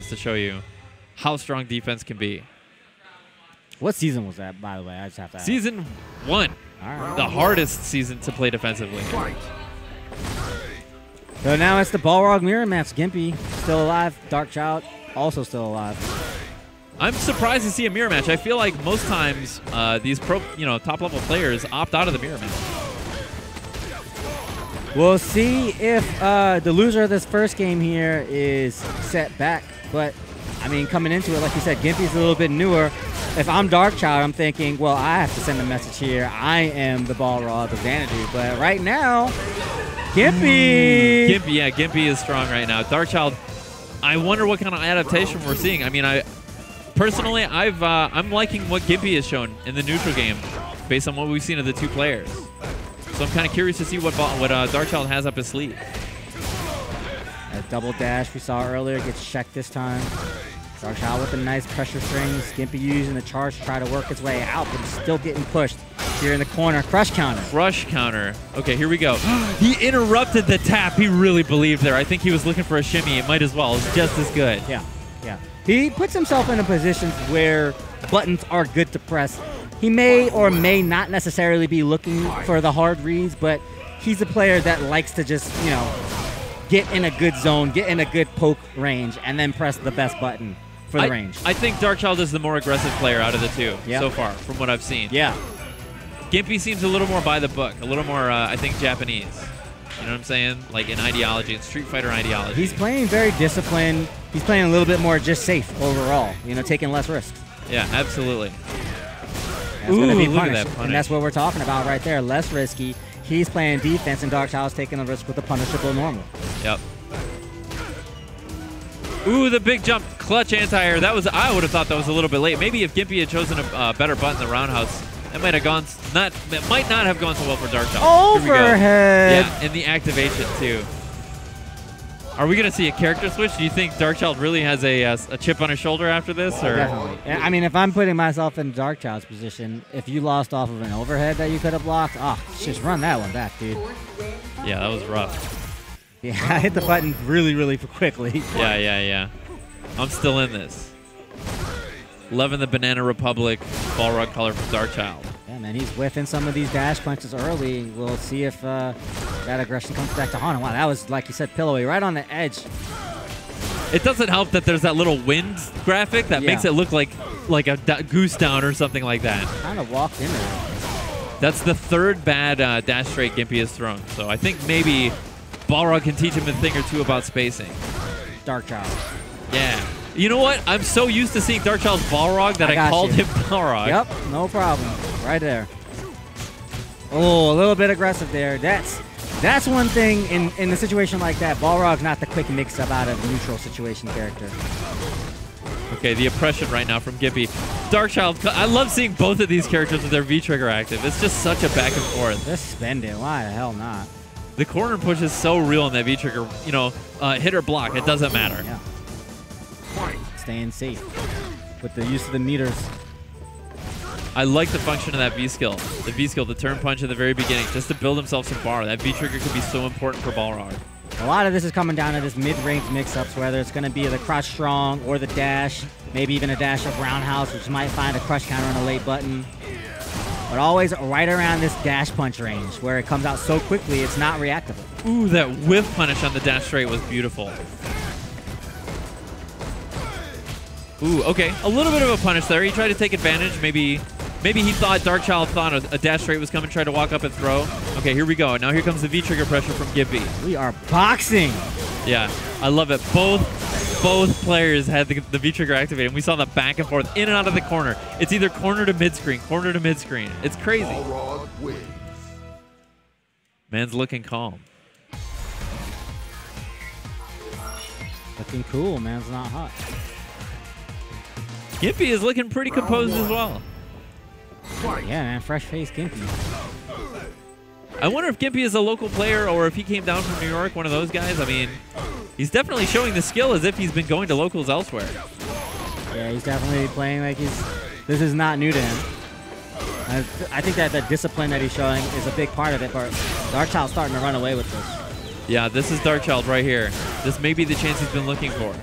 to show you how strong defense can be. What season was that, by the way? I just have to ask. Season 1. All right. The hardest season to play defensively. So now it's the Balrog mirror match. Gimpy still alive. Darkchild also still alive. I'm surprised to see a mirror match. I feel like most times these top-level players opt out of the mirror match. We'll see if the loser of this first game here is set back. But, I mean, coming into it, like you said, Gimpy's a little bit newer. If I'm Darkchild, I'm thinking, well, I have to send a message here. I am the Balrog of Xanadu. But right now, Gimpy! Gimpy is strong right now. Darkchild, I wonder what kind of adaptation we're seeing. I mean, personally, I'm liking what Gimpy has shown in the neutral game based on what we've seen of the two players. So I'm kind of curious to see what Darkchild has up his sleeve. That double dash we saw earlier gets checked this time. Darkchild with the nice pressure strings. Gimpy using the charge to try to work his way out, but he's still getting pushed here in the corner. Crush counter. Crush counter. Okay, here we go. He interrupted the tap. He really believed there. I think he was looking for a shimmy. It might as well. It's just as good. Yeah. He puts himself in a position where buttons are good to press. He may or may not necessarily be looking for the hard reads, but he's a player that likes to just, get in a good zone, get in a good poke range, and then press the best button for the range. I think Darkchild is the more aggressive player out of the two so far, from what I've seen. Yeah. Gimpy seems a little more by the book, a little more, I think, Japanese. You know what I'm saying? Like in ideology, in Street Fighter ideology. He's playing very disciplined. He's playing a little bit more just safe overall, taking less risks. Yeah, absolutely. That's going to be punished. And that's what we're talking about right there. Less risky. He's playing defense, and Darkchild's taking a risk with the punishable normal. Yep. Ooh, the big jump. Clutch anti-air. I would have thought that was a little bit late. Maybe if Gimpy had chosen a better button in the roundhouse, it might not have gone so well for Darkchild. Overhead. Yeah, and the activation, too. Are we going to see a character switch? Do you think Darkchild really has a chip on his shoulder after this? Or? Definitely. I mean, if I'm putting myself in Darkchild's position, if you lost off of an overhead that you could have blocked, just run that one back, dude. Yeah, that was rough. Yeah, I hit the button really, really quickly. Yeah. I'm still in this. Loving the Banana Republic Balrog color from Darkchild. Yeah, man, he's whiffing some of these dash punches early. We'll see if that aggression comes back to haunt him. Wow, that was, like you said, pillowy, right on the edge. It doesn't help that there's that little wind graphic that makes it look like a goose down or something like that. Kind of walked into it. That's the third bad dash straight Gimpy has thrown. So I think maybe Balrog can teach him a thing or two about spacing. Darkchild. Yeah. You know what? I'm so used to seeing Darkchild's Balrog that I called him Balrog. Yep, no problem. Right there. Oh, a little bit aggressive there. That's one thing in a situation like that. Balrog's not the quick mix-up out of neutral situation character. Okay, the oppression right now from Gimpy. Darkchild, I love seeing both of these characters with their V-trigger active. It's just such a back and forth. Just spend it. Why the hell not? The corner push is so real in that V-trigger. Hit or block, it doesn't matter. Yeah. Staying safe with the use of the meters. I like the function of that V-skill. The V-skill, the turn punch at the very beginning, just to build himself some bar. That V-trigger could be so important for Balrog. A lot of this is coming down to this mid-range mix-ups, whether it's going to be the crouch strong or the dash, maybe even a dash up roundhouse, which might find a crush counter on a late button. But always right around this dash punch range, where it comes out so quickly, it's not reactable. Ooh, that whiff punish on the dash straight was beautiful. Ooh, okay. A little bit of a punish there. He tried to take advantage. Maybe he thought Darkchild thought a dash straight was coming, tried to walk up and throw. Okay, here we go. Now here comes the V-trigger pressure from Gimpy. We are boxing. Yeah, I love it. Both players had the V-trigger activated, and we saw the back and forth, in and out of the corner. It's either corner to mid-screen, corner to mid-screen. It's crazy. Man's looking calm. Looking cool. Man's not hot. Gimpy is looking pretty composed as well. Yeah, man. Fresh-faced Gimpy. I wonder if Gimpy is a local player or if he came down from New York, one of those guys. I mean, he's definitely showing the skill as if he's been going to locals elsewhere. Yeah, he's definitely playing like this is not new to him. I think that the discipline that he's showing is a big part of it, but Darkchild's starting to run away with this. Yeah, this is Darkchild right here. This may be the chance he's been looking for.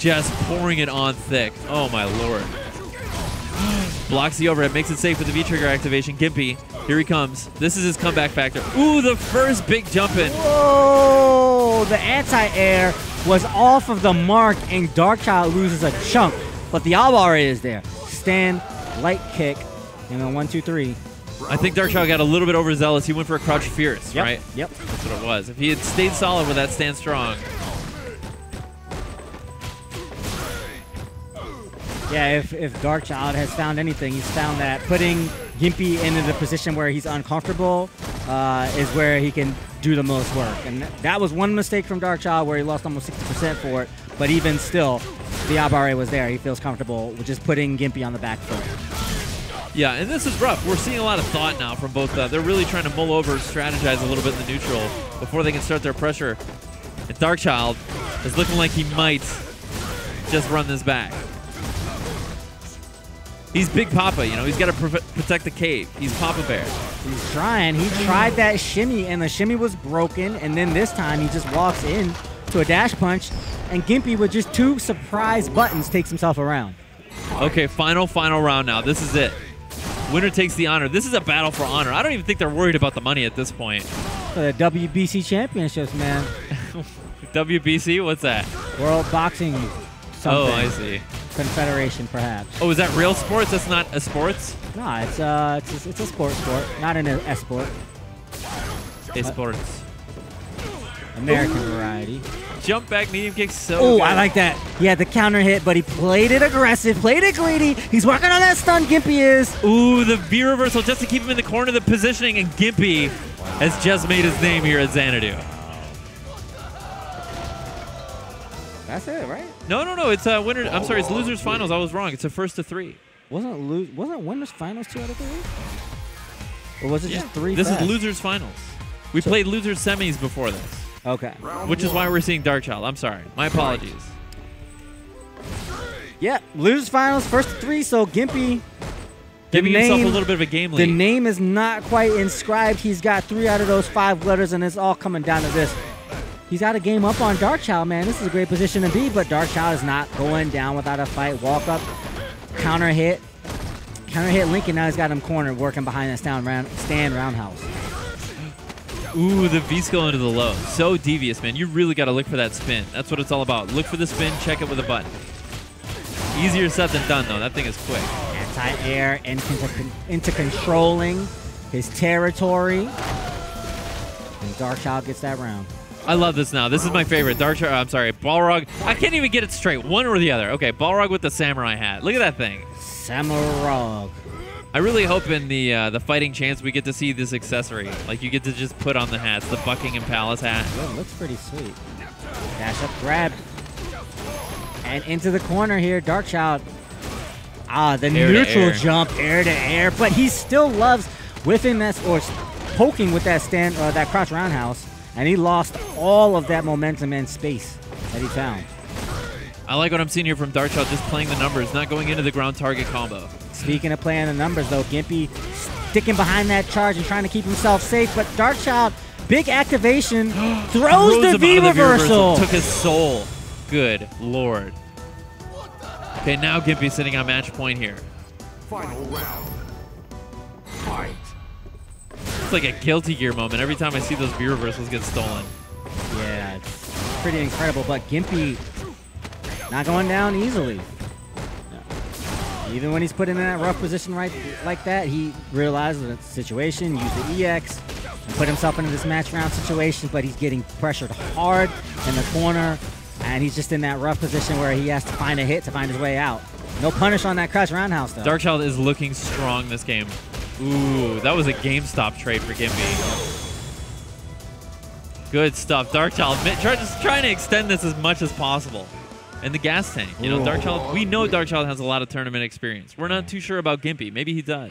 just pouring it on thick. Oh, my Lord. Blocks the overhead, makes it safe with the V-trigger activation. Gimpy, here he comes. This is his comeback factor. Ooh, the first big jump in. Whoa! The anti-air was off of the mark, and Darkchild loses a chunk. But the eyeball ray is there. Stand, light kick, and then 1, 2, 3. I think Darkchild got a little bit overzealous. He went for a crouch fierce, right? Yep. That's what it was. If he had stayed solid with that stand strong. Yeah, if Darkchild has found anything, he's found that putting Gimpy into the position where he's uncomfortable is where he can do the most work. And that was one mistake from Darkchild where he lost almost 60% for it. But even still, the Abare was there. He feels comfortable with just putting Gimpy on the back foot. Yeah, and this is rough. We're seeing a lot of thought now from both. They're really trying to mull over, strategize a little bit in the neutral before they can start their pressure. And Darkchild is looking like he might just run this back. He's Big Papa, you know. He's got to protect the cave. He's Papa Bear. He's trying. He tried that shimmy, and the shimmy was broken. And then this time, he just walks in to a dash punch, and Gimpy with just 2 surprise buttons takes himself around. Okay, final round now. This is it. Winner takes the honor. This is a battle for honor. I don't even think they're worried about the money at this point. For the WBC championships, man. WBC? What's that? World Boxing something. Oh, I see. Confederation, perhaps. Oh, is that real sports? That's not a sports? No, it's a sport, not an esport. Esports. American variety. Jump back medium kick, so Oh, good. I like that. He had the counter hit, but he played it aggressive, played it greedy. He's working on that stun, Gimpy is. Ooh, the V reversal just to keep him in the corner of the positioning, and Gimpy has just made his name here at Xanadu. That's it, right? No. It's winner. I'm sorry, it's losers finals. I was wrong. It's a first to 3. Wasn't winners finals 2 out of 3? Or was it just 3? This is losers finals. We played losers semis before this. Okay. Which is why we're seeing Darkchild. I'm sorry. My apologies. Yeah, losers finals, first to 3. So Gimpy Giving himself a little bit of a game lead. The name is not quite inscribed. He's got 3 out of those 5 letters, and it's all coming down to this. He's got a game up on Darkchild, man. This is a great position to be, but Darkchild is not going down without a fight. Walk up, counter hit Lincoln. Now he's got him cornered, working behind that stand roundhouse. Ooh, the V-skill into the low. So devious, man. You really got to look for that spin. That's what it's all about. Look for the spin, check it with a button. Easier said than done, though. That thing is quick. Anti-air into controlling his territory. And Darkchild gets that round. I love this now. This is my favorite. Balrog. I can't even get it straight. One or the other. Okay, Balrog with the samurai hat. Look at that thing. Samurai. I really hope in the fighting chance we get to see this accessory. Like you get to just put on the hats, the Buckingham Palace hat. Oh, it looks pretty sweet. Dash up, grab. And into the corner here, Darkchild. The neutral jump, air to air, but he still loves whiffing that or poking with that stand or that crouch roundhouse. And he lost all of that momentum and space that he found. I like what I'm seeing here from Darkchild, just playing the numbers, not going into the ground target combo. Speaking of playing the numbers, though, Gimpy sticking behind that charge and trying to keep himself safe. But Darkchild, big activation, throws the V reversal. Took his soul. Good Lord. Okay, now Gimpy sitting on match point here. Final round. Fight. It's like a Guilty Gear moment every time I see those V reversals get stolen. Yeah, it's pretty incredible. But Gimpy not going down easily. Even when he's put in that rough position like that, he realizes the situation, used the EX, and put himself into this match round situation, but he's getting pressured hard in the corner, and he's just in that rough position where he has to find a hit to find his way out. No punish on that crouch roundhouse, though. Darkchild is looking strong this game. Ooh, that was a GameStop trade for Gimpy. Good stuff. Darkchild just trying to extend this as much as possible. And the gas tank. You know, Darkchild, we know Darkchild has a lot of tournament experience. We're not too sure about Gimpy. Maybe he does.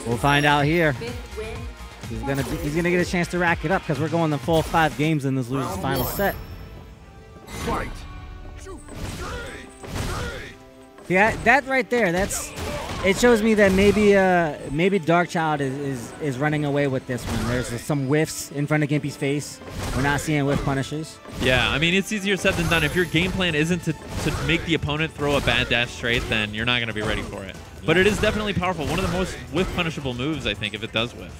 We'll find out here. He's gonna get a chance to rack it up because we're going the full 5 games in this loser's final set. Fight. Yeah, that right there, that's it shows me that maybe Darkchild is running away with this one. There's some whiffs in front of Gimpy's face. We're not seeing whiff punishes. Yeah, I mean, it's easier said than done. If your game plan isn't to make the opponent throw a bad dash straight, then you're not going to be ready for it. But it is definitely powerful. One of the most whiff punishable moves, I think, if it does whiff.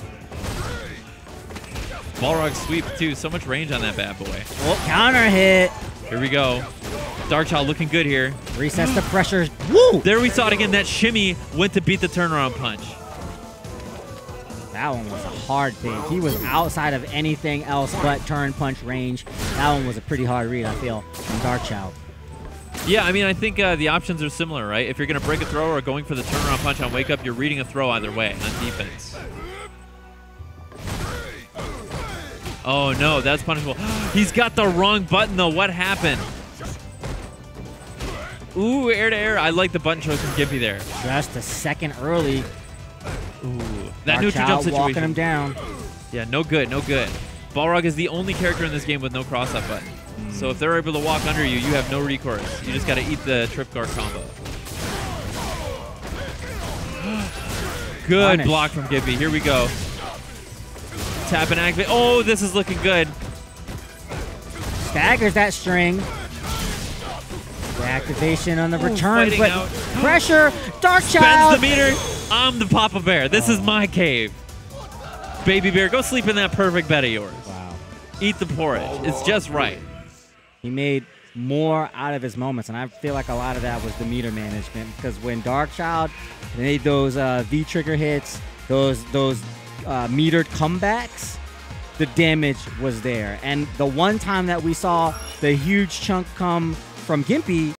Balrog sweep, too. So much range on that bad boy. Oh, counter hit. Here we go. Darkchild looking good here. Resets the pressure. Woo! There we saw it again. That shimmy went to beat the turnaround punch. That one was a hard thing. He was outside of anything else but turn punch range. That one was a pretty hard read, I feel, from Darkchild. Yeah, I mean, I think the options are similar, right? If you're going to break a throw or going for the turnaround punch on wake up, you're reading a throw either way on defense. Oh, no, that's punishable. He's got the wrong button, though. What happened? Ooh, air to air. I like the button choice from Gimpy there. Just a second early. Ooh, that neutral jump situation. Walking him down. Yeah, no good, no good. Balrog is the only character in this game with no cross-up button. So if they're able to walk under you, you have no recourse. You just got to eat the trip guard combo. Good Punish. block from Gimpy. Here we go. Tap and activate. Oh, this is looking good. Staggers that string. The activation on the return, but out. pressure. Darkchild. Bends the meter. I'm the Papa Bear. This is my cave. Baby Bear, go sleep in that perfect bed of yours. Wow. Eat the porridge. It's just right. He made more out of his moments, and I feel like a lot of that was the meter management, because when Darkchild made those V-trigger hits, those metered comebacks, the damage was there. And the one time that we saw the huge chunk come from Gimpy,